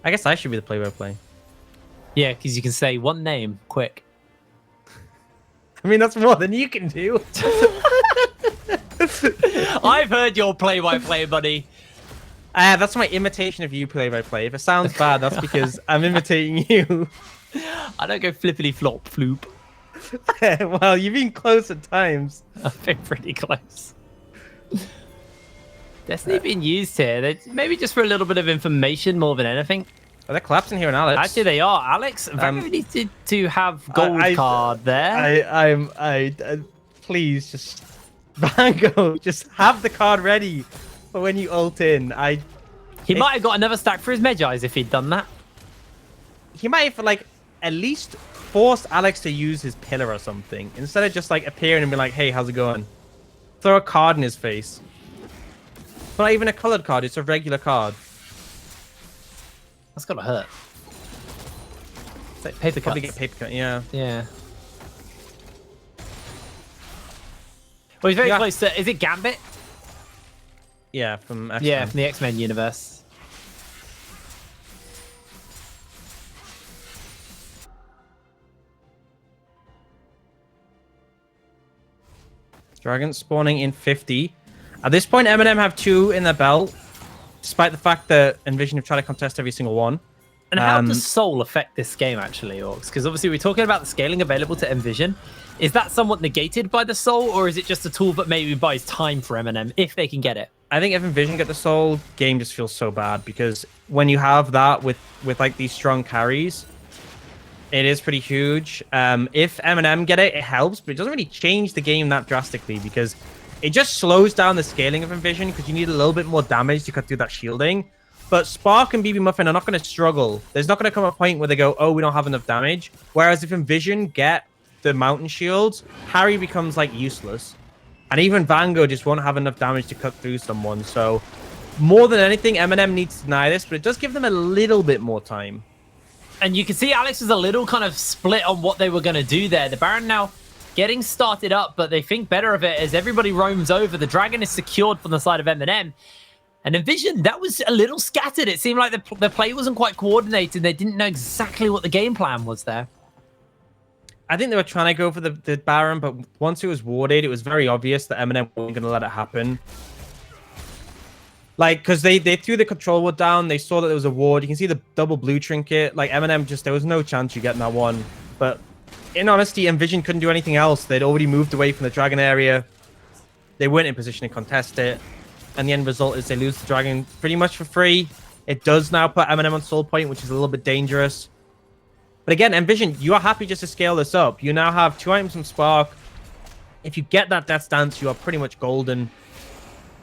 I guess I should be the play-by-play. Yeah, because you can say one name quick. I mean, that's more than you can do. I've heard your play-by-play, buddy. That's my imitation of you play-by-play. If it sounds bad, that's because I'm imitating you. I don't go flippity-flop floop. Well, you've been close at times. I've been pretty close. Destiny being used here, maybe just for a little bit of information more than anything. Oh, they're collapsing here on Alex. Actually, they are. Alex, Vango needs to have gold card there. Please just Vango, just have the card ready for when you ult in. He might have got another stack for his Medjais if he'd done that. He might have like at least forced Alex to use his pillar or something instead of just like appearing and be like, "Hey, how's it going?" Throw a card in his face. But not even a colored card; it's a regular card. That's gotta hurt. It's like paper Probably cuts. get paper cut. Yeah. Yeah. Well, he's very close to. Is it Gambit? Yeah, from X-Men. Yeah, from the X-Men universe. Dragon spawning in 50. At this point, MNM have 2 in their belt, despite the fact that Nvision have tried to contest every single one. And how does Soul affect this game, actually, Orcs? Because obviously we're talking about the scaling available to Nvision. Is that somewhat negated by the Soul, or is it just a tool that maybe buys time for MNM if they can get it? I think if Nvision get the Soul, game just feels so bad, because when you have that with like these strong carries, it is pretty huge. If MNM get it, it helps, but it doesn't really change the game that drastically, because it just slows down the scaling of Nvision, because you need a little bit more damage to cut through that shielding. But Spark and BB Muffin are not going to struggle. There's not going to come a point where they go, oh, we don't have enough damage. Whereas if Nvision get the mountain shields, Harry becomes like useless. And even Vango just won't have enough damage to cut through someone. So more than anything, MNM needs to deny this, but it does give them a little bit more time. And you can see Alex was a little kind of split on what they were going to do there. The Baron now getting started up, but they think better of it as everybody roams over. The Dragon is secured from the side of MNM. And Nvision, that was a little scattered. It seemed like the play wasn't quite coordinated. They didn't know exactly what the game plan was there. I think they were trying to go for the Baron, but once it was warded, it was very obvious that MNM weren't going to let it happen. Like, because they threw the control ward down, they saw that there was a ward. You can see the double blue trinket. Like, MNM just, there was no chance you getting that one. But in honesty, Nvision couldn't do anything else. They'd already moved away from the Dragon area. They weren't in position to contest it. And the end result is they lose the Dragon pretty much for free. It does now put MNM on soul point, which is a little bit dangerous. But again, Nvision, you are happy just to scale this up. You now have 2 items from Spark. If you get that Death Stance, you are pretty much golden.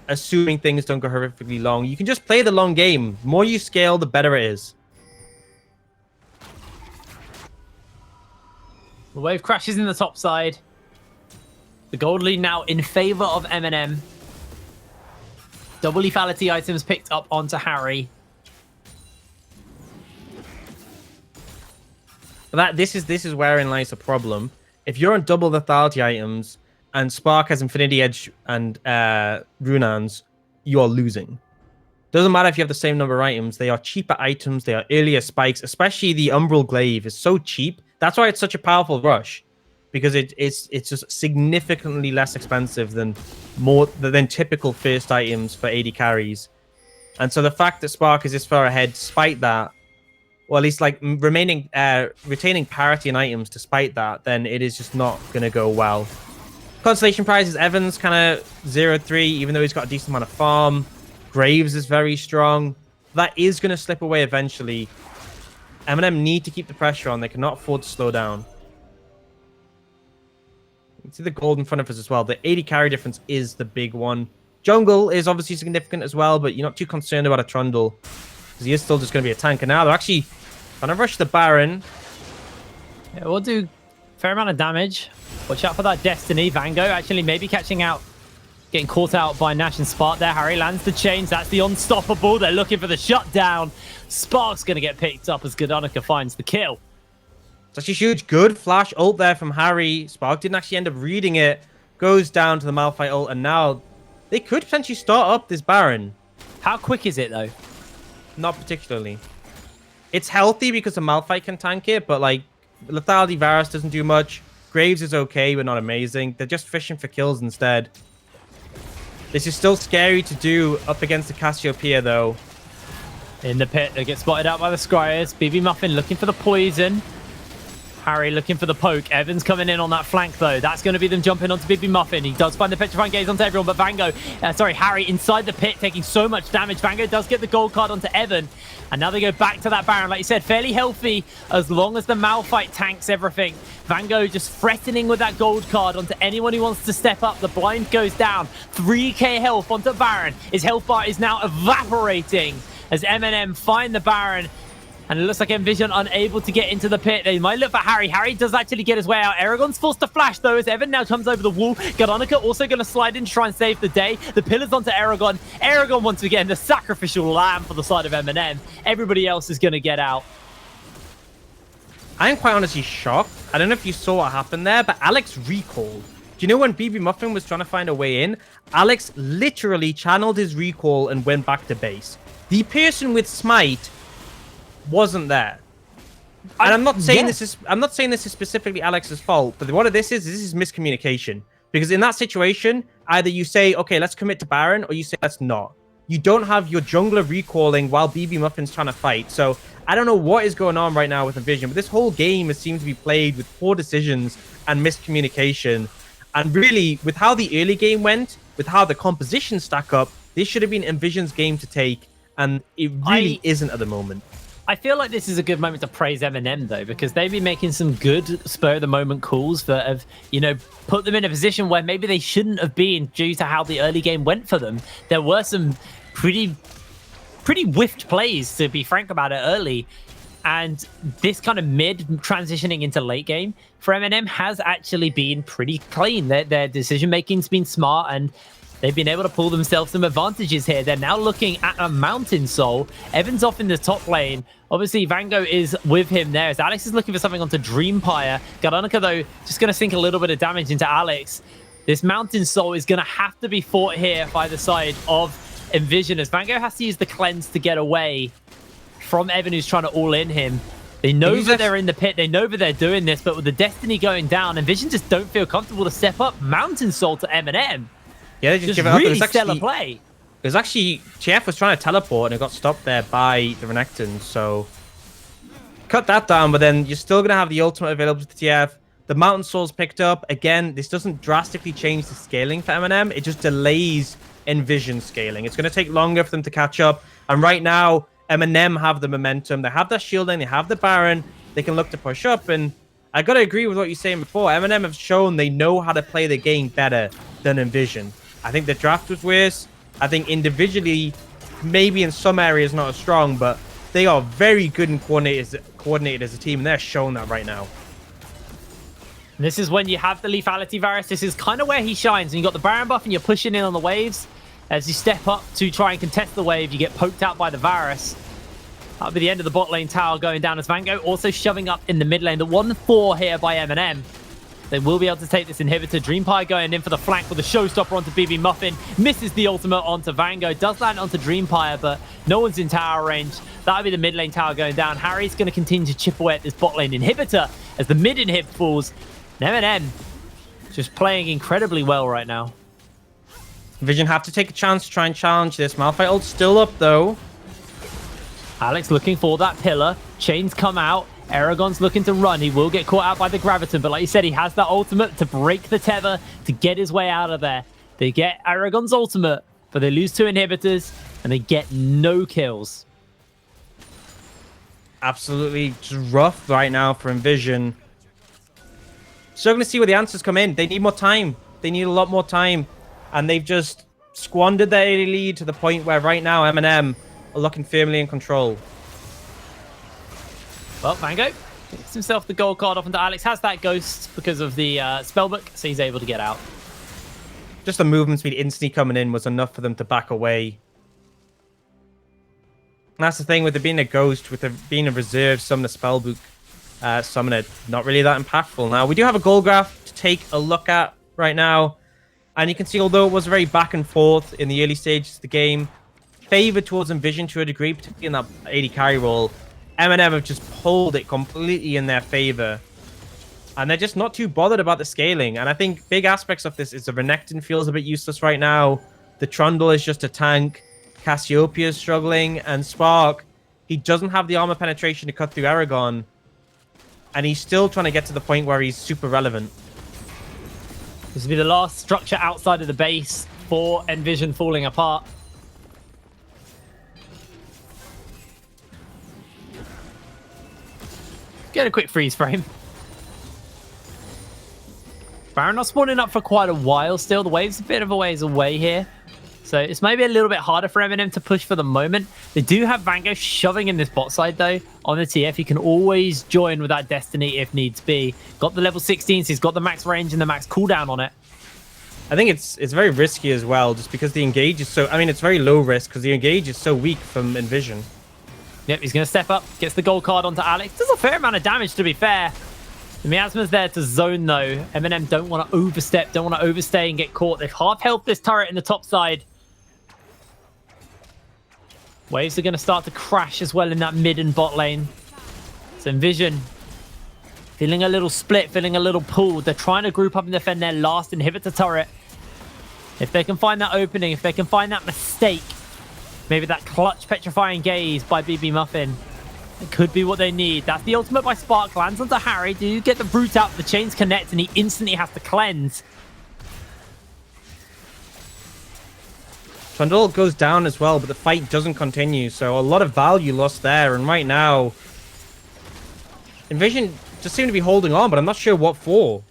Assuming things don't go horrifically long. You can just play the long game. The more you scale, the better it is. The wave crashes in the top side. The gold lead now in favor of MNM. Double lethality items picked up onto Harry. This is wherein lies the problem. If you're on double lethality items and Spark has Infinity Edge and Runans, you are losing. Doesn't matter if you have the same number of items. They are cheaper items. They are earlier spikes. Especially the Umbral Glaive is so cheap. That's why it's such a powerful rush, because it's just significantly less expensive than typical first items for AD carries. And so the fact that Spark is this far ahead, despite that, or at least like retaining parity in items despite that, then it is just not going to go well. Constellation Prize is Evans, kind of 0-3, even though he's got a decent amount of farm. Graves is very strong. That is going to slip away eventually. MNM need to keep the pressure on. They cannot afford to slow down. You can see the gold in front of us as well. The 80 carry difference is the big one. Jungle is obviously significant as well, but you're not too concerned about a Trundle, because he is still just going to be a tanker now. They're actually trying to rush the Baron. Yeah, we'll do a fair amount of damage. Watch out for that Destiny. Vango actually maybe catching out, getting caught out by Nash and Spark there. Harry lands the chains. That's the unstoppable. They're looking for the shutdown. Spark's going to get picked up as Godonica finds the kill. It's actually huge. Good flash ult there from Harry. Spark didn't actually end up reading it. Goes down to the Malphite ult, and now they could potentially start up this Baron. How quick is it, though? Not particularly. It's healthy because the Malphite can tank it, but like Lethality Varus doesn't do much. Graves is okay, but not amazing. They're just fishing for kills instead. This is still scary to do up against the Cassiopeia, though. In the pit, they get spotted out by the Scryers. BB Muffin looking for the poison. Harry looking for the poke. Evans coming in on that flank, though. That's going to be them jumping onto Bibi Muffin. He does find the Petrifying Gaze onto everyone, but Harry inside the pit, taking so much damage. Vango does get the gold card onto Evan. And now they go back to that Baron. Like you said, fairly healthy as long as the Malphite tanks everything. Vango just threatening with that gold card onto anyone who wants to step up. The blind goes down. 3k health onto Baron. His health bar is now evaporating as MNM find the Baron. And it looks like Nvision unable to get into the pit. They might look for Harry. Harry does actually get his way out. Aragon's forced to flash, though, as Evan now comes over the wall. Garonica also going to slide in to try and save the day. The pillars onto Aragon. Aragon, once again, the sacrificial lamb for the side of MNM. Everybody else is going to get out. I am quite honestly shocked. I don't know if you saw what happened there, but Alex recalled. Do you know when Bibi Muffin was trying to find a way in? Alex literally channeled his recall and went back to base. The person with Smite wasn't there. And I'm not saying this is specifically Alex's fault, but what this is miscommunication. Because in that situation, either you say, okay, let's commit to Baron, or you say let's not. You don't have your jungler recalling while BB Muffin's trying to fight. So I don't know what is going on right now with Nvision, but this whole game has seemed to be played with poor decisions and miscommunication. And really, with how the early game went, with how the composition stack up, this should have been Nvision's game to take, and it really isn't at the moment. I feel like this is a good moment to praise MNM, though, because they've been making some good spur-of-the-moment calls that have, you know, put them in a position where maybe they shouldn't have been due to how the early game went for them. There were some pretty whiffed plays, to be frank about it, early. And this kind of mid transitioning into late game for MNM has actually been pretty clean. Their decision-making's been smart, and they've been able to pull themselves some advantages here. They're now looking at a Mountain Soul. Evan's off in the top lane. Obviously, Vango is with him there. As Alex is looking for something onto Dreampire. Garonica, though, just going to sink a little bit of damage into Alex. This Mountain Soul is going to have to be fought here by the side of Nvision, as Vango has to use the cleanse to get away from Evan, who's trying to all-in him. They know that they're in the pit. They know that they're doing this, but with the Destiny going down, Nvision just don't feel comfortable to step up Mountain Soul to MNM. Yeah, they just give it up. Really stellar play. It was actually, TF was trying to teleport and it got stopped there by the Renekton, so cut that down, but then you're still going to have the ultimate available to TF. The Mountain Soul's picked up. Again, this doesn't drastically change the scaling for MNM. It just delays Nvision scaling. It's going to take longer for them to catch up. And right now, MNM have the momentum. They have that shielding. They have the Baron. They can look to push up. And I got to agree with what you're saying before. MNM have shown they know how to play the game better than Nvision. I think the draft was worse. I think individually, maybe in some areas not as strong, but they are very good and coordinated as a team, and they're showing that right now. This is when you have the lethality Varus. This is kind of where he shines. And you got the Baron buff and you're pushing in on the waves. As you step up to try and contest the wave, you get poked out by the Varus. That'll be the end of the bot lane tower going down as Vango also shoving up in the mid lane. The 1-4 here by MNM. They will be able to take this inhibitor. Dreampire going in for the flank with a showstopper onto BB Muffin. Misses the ultimate onto Vango. Does land onto Dreampire, but no one's in tower range. That'll be the mid lane tower going down. Harry's going to continue to chip away at this bot lane inhibitor as the mid inhib falls. And MNM just playing incredibly well right now. Vision have to take a chance to try and challenge this. Malphite ult's still up, though. Alex looking for that pillar. Chains come out. Aragon's looking to run. He will get caught out by the Graviton, but like you said, he has that ultimate to break the tether, to get his way out of there. They get Aragon's ultimate, but they lose 2 inhibitors, and they get no kills. Absolutely just rough right now for Nvision. So we're going to see where the answers come in. They need more time. They need a lot more time. And they've just squandered their early lead to the point where right now MNM are looking firmly in control. Well, Vango gets himself the gold card off into Alex. Has that ghost because of the spellbook, so he's able to get out. Just the movement speed instantly coming in was enough for them to back away. And that's the thing with it being a ghost, with it being a reserve summoner spellbook summoner, not really that impactful. Now, we do have a goal graph to take a look at right now. And you can see, although it was very back and forth in the early stages of the game, favored towards Nvision to a degree, particularly in that AD carry role, MNM have just pulled it completely in their favor. And they're just not too bothered about the scaling. And I think big aspects of this is the Renekton feels a bit useless right now. The Trundle is just a tank. Cassiopeia is struggling. And Spark, he doesn't have the armor penetration to cut through Aragon. and he's still trying to get to the point where he's super relevant. This will be the last structure outside of the base for Nvision falling apart. Get a quick freeze frame. Baron not spawning up for quite a while still. The wave's a bit of a ways away here. So it's maybe a little bit harder for MNM to push for the moment. They do have Vango shoving in this bot side though on the TF. He can always join with that Destiny if needs be. Got the level 16, so he's got the max range and the max cooldown on it. I think it's very risky as well, just because the engage is so... I mean, it's very low risk because the engage is so weak from Nvision. Yep, he's going to step up. Gets the gold card onto Alex. Does a fair amount of damage, to be fair. The Miasma's there to zone, though. MNM don't want to overstep, don't want to overstay and get caught. They've half-health this turret in the top side. Waves are going to start to crash as well in that mid and bot lane. So Nvision feeling a little split, feeling a little pulled. They're trying to group up and defend their last inhibitor turret. If they can find that opening, if they can find that mistake, maybe that clutch petrifying gaze by BB Muffin, it could be what they need. That's the ultimate by Spark. Lands onto Harry. Do you get the root out? The chains connect and he instantly has to cleanse. Trundle goes down as well, but the fight doesn't continue. So a lot of value lost there. And right now, Nvision just seem to be holding on, but I'm not sure what for.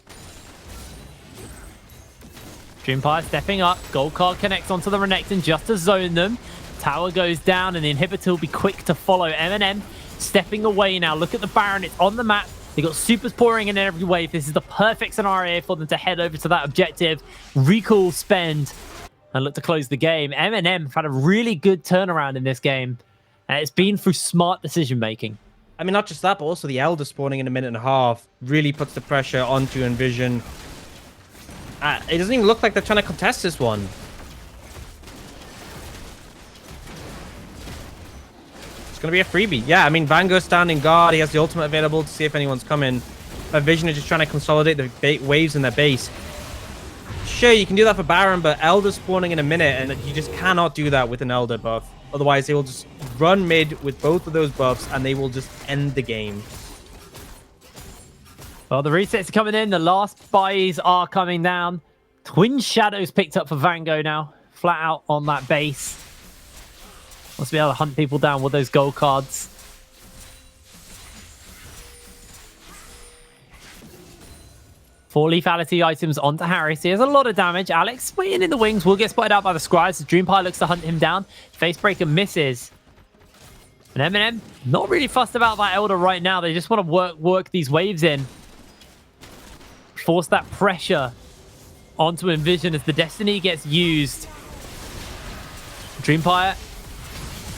Dreampire stepping up. Gold card connects onto the Renekton just to zone them. Tower goes down and the inhibitor will be quick to follow. MNM stepping away now. Look at the Baron. It's on the map. They got supers pouring in every wave. This is the perfect scenario for them to head over to that objective. Recall, spend, and look to close the game. MNM have had a really good turnaround in this game. And it's been through smart decision making. I mean, not just that, but also the Elder spawning in a minute and a half really puts the pressure onto Nvision. It doesn't even look like they're trying to contest this one. It's going to be a freebie. Yeah, I mean, Vango's standing guard. He has the ultimate available to see if anyone's coming. Nvision is just trying to consolidate the waves in their base. Sure, you can do that for Baron, but Elder spawning in a minute, and you just cannot do that with an Elder buff. Otherwise, they will just run mid with both of those buffs, and they will just end the game. Well, the resets are coming in. The last buys are coming down. Twin Shadows picked up for Vango now. Flat out on that base. Must be able to hunt people down with those gold cards. Four lethality items onto Harry. So he has a lot of damage. Alex waiting in the wings. Will get spotted out by the scribes. The Dreampire looks to hunt him down. Facebreaker misses. And MNM not really fussed about that Elder right now. They just want to work these waves in. Force that pressure onto Nvision as the Destiny gets used. Dreampire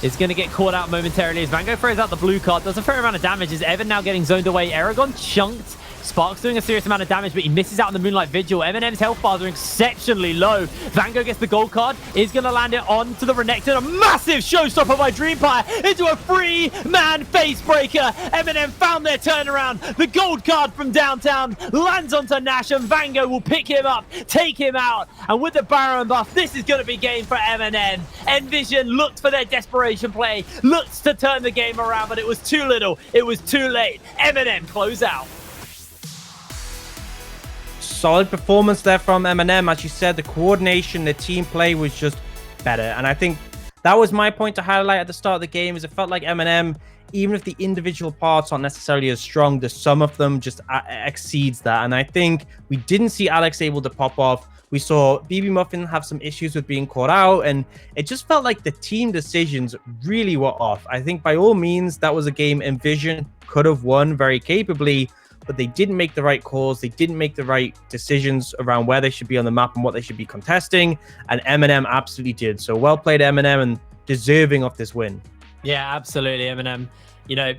is going to get caught out momentarily as Vango throws out the blue card. Does a fair amount of damage as Evan now getting zoned away. Aragon chunked. Spark's doing a serious amount of damage, but he misses out on the Moonlight Vigil. MNM's health bars are exceptionally low. Vango gets the gold card. Is going to land it onto the Renekton. A massive showstopper by Dreampire into a free-man facebreaker. MNM found their turnaround. The gold card from downtown lands onto Nash, and Vango will pick him up, take him out. And with the Baron buff, this is going to be game for MNM. Nvision looked for their desperation play, looked to turn the game around, but it was too little. It was too late. MNM close out. Solid performance there from MNM. As you said, the coordination, the team play was just better. And I think that was my point to highlight at the start of the game, is it felt like MNM, even if the individual parts aren't necessarily as strong, the sum of them just exceeds that. And I think we didn't see Alex able to pop off. We saw BB Muffin have some issues with being caught out, and it just felt like the team decisions really were off. I think by all means, that was a game Nvision could have won very capably, but they didn't make the right calls. They didn't make the right decisions around where they should be on the map and what they should be contesting. And MNM absolutely did. So well played, MNM, and deserving of this win. Yeah, absolutely, MNM. You know,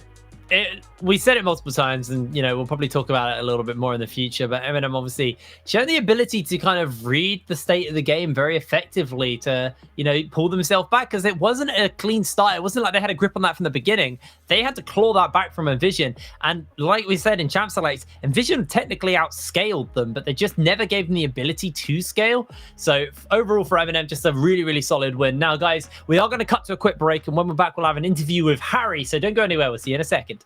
we said it multiple times, and you know we'll probably talk about it a little bit more in the future, but MNM obviously showed the ability to kind of read the state of the game very effectively to, you know, pull themselves back, because it wasn't a clean start. It wasn't like they had a grip on that from the beginning. They had to claw that back from Nvision, and like we said in Champ Selects, Nvision technically outscaled them, but they just never gave them the ability to scale. So overall for MNM, just a really, really solid win. Now guys, we are going to cut to a quick break, and when we're back we'll have an interview with Harry, so don't go anywhere. We'll see you in a second.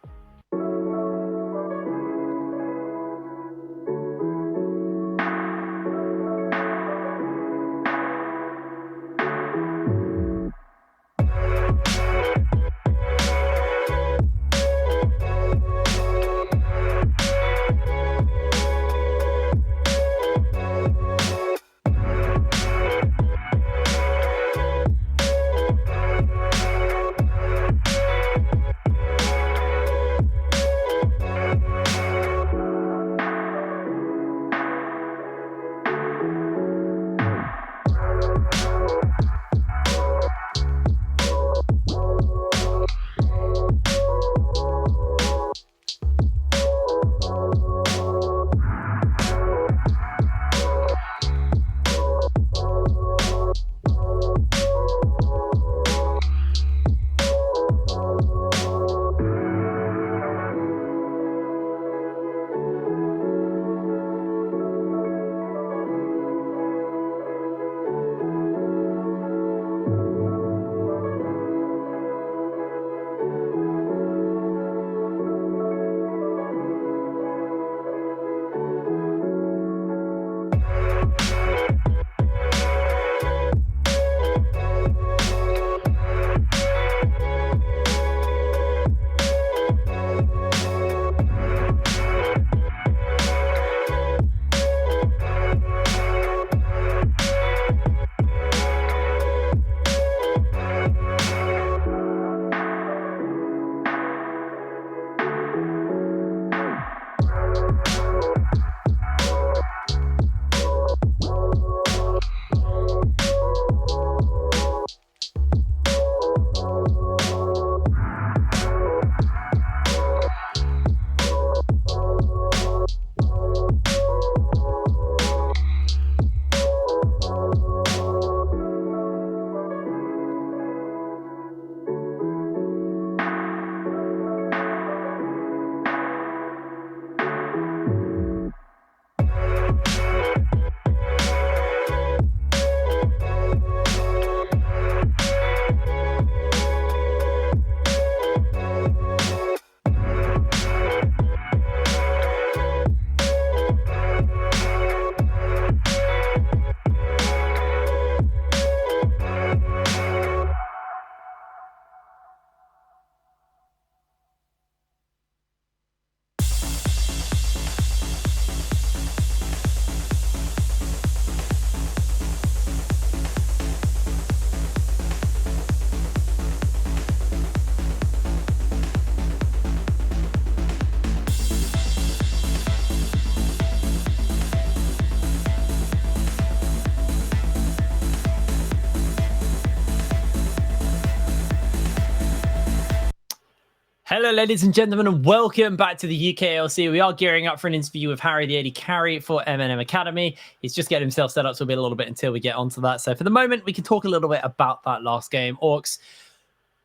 Hello, ladies and gentlemen, and welcome back to the UKLC. We are gearing up for an interview with Harry, the AD carry for MNM Academy. He's just getting himself set up, so it'll be a little bit until we get onto that. So for the moment, we can talk a little bit about that last game. Orcs,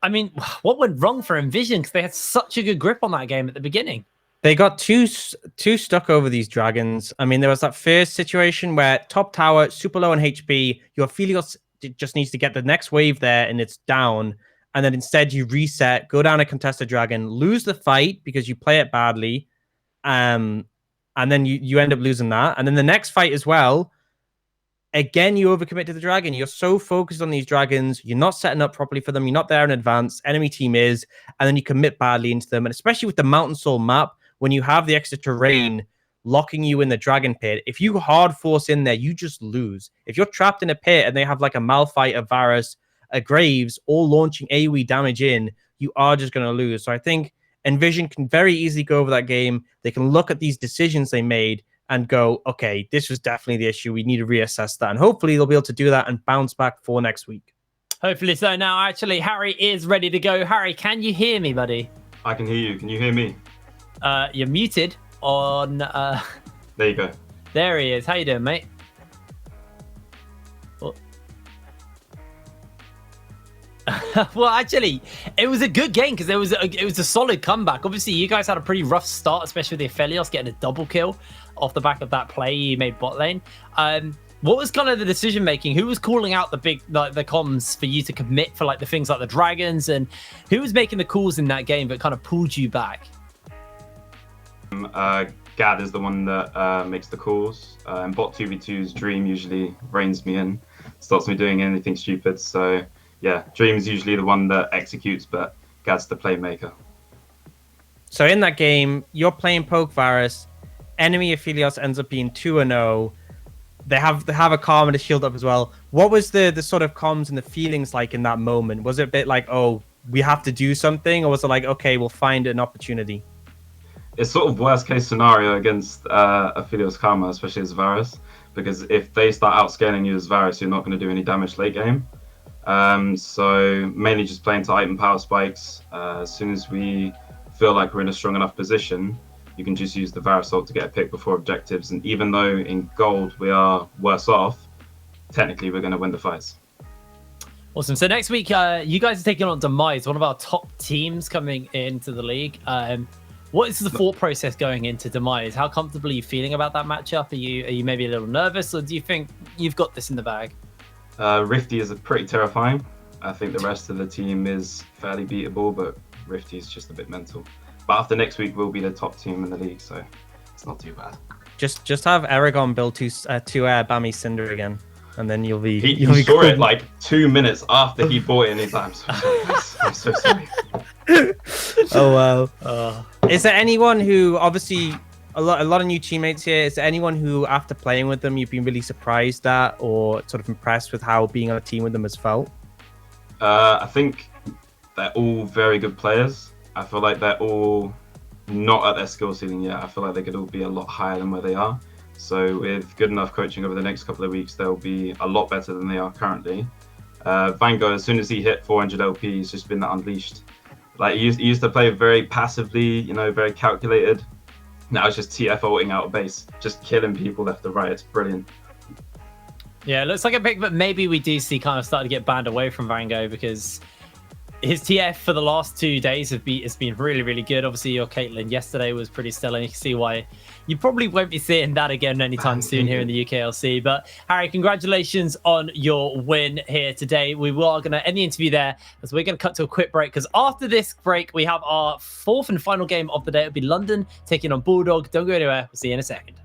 I mean, what went wrong for Nvision? Because they had such a good grip on that game at the beginning. They got too stuck over these dragons. I mean, there was that first situation where top tower, super low on HP, your Aphelios just needs to get the next wave there, and it's down. And then instead you reset, go down a contested dragon, lose the fight because you play it badly. And then you end up losing that. And then the next fight as well, again, you overcommit to the dragon. You're so focused on these dragons. You're not setting up properly for them. You're not there in advance. Enemy team is. And then you commit badly into them. And especially with the Mountain Soul map, when you have the extra terrain locking you in the dragon pit, if you hard force in there, you just lose. If you're trapped in a pit and they have like a Malphite, a Varus, a Graves, all launching AoE damage in, you are just going to lose. So I think Nvision can very easily go over that game. They can look at these decisions they made and go, okay, this was definitely the issue. We need to reassess that. And hopefully they'll be able to do that and bounce back for next week. Hopefully so. Now, actually, Harry is ready to go. Harry, can you hear me, buddy? I can hear you. Can you hear me? You're muted on... There you go. There he is. How you doing, mate? Well, actually, it was a good game because it was a solid comeback. Obviously, you guys had a pretty rough start, especially with the Aphelios getting a double kill off the back of that play you made bot lane. What was kind of the decision making? Who was calling out the comms for you to commit for like the things like the dragons, and who was making the calls in that game that kind of pulled you back? Gad is the one that makes the calls, and bot 2v2's Dream usually reins me in, stops me doing anything stupid. So yeah, Dream's usually the one that executes, but Gad's the playmaker. So in that game, you're playing Poke Varus. Enemy Aphelios ends up being 2-0. They have a calm and a shield up as well. What was the sort of comms and the feelings like in that moment? Was it a bit like, oh, we have to do something? Or was it like, okay, we'll find an opportunity? It's sort of worst case scenario against Aphelios Karma, especially as Varus, because if they start outscaling you as Varus, you're not going to do any damage late game. So mainly just playing to item power spikes. As soon as we feel like we're in a strong enough position, you can just use the Varus ult to get a pick before objectives. And even though in gold we are worse off, technically we're going to win the fights. Awesome. So next week, you guys are taking on Demise, one of our top teams coming into the league. What is the thought process going into Demise? How comfortable are you feeling about that matchup? Are you maybe a little nervous, or do you think you've got this in the bag? Rifty is pretty terrifying. I think the rest of the team is fairly beatable, but Rifty is just a bit mental. But after next week, we'll be the top team in the league, so it's not too bad. Just have Aragon build two Bammy Cinder again, and then you'll be. He be saw cool. it like 2 minutes after he bought it, and he's like, "I'm so sorry, guys. I'm so sorry." Oh wow. Is there anyone who, obviously a lot of new teammates here, is there anyone who after playing with them you've been really surprised at or sort of impressed with how being on a team with them has felt? I think they're all very good players. I feel like they're all not at their skill ceiling yet. I feel like they could all be a lot higher than where they are. So with good enough coaching over the next couple of weeks, they'll be a lot better than they are currently. Vango, as soon as he hit 400 LP, he's just been that unleashed. Like he used to play very passively, very calculated. Now it's just TF ulting out of base, just killing people left and right. It's brilliant. Yeah, it looks like a pick, but maybe we do see kind of start to get banned away from Vango because his TF for the last 2 days has been really, really good. Obviously, your Caitlyn yesterday was pretty stellar. You can see why you probably won't be seeing that again anytime soon here in the UKLC. But Harry, congratulations on your win here today. We are going to end the interview there as we're going to cut to a quick break because after this break, we have our fourth and final game of the day. It'll be London taking on Bulldog. Don't go anywhere. We'll see you in a second.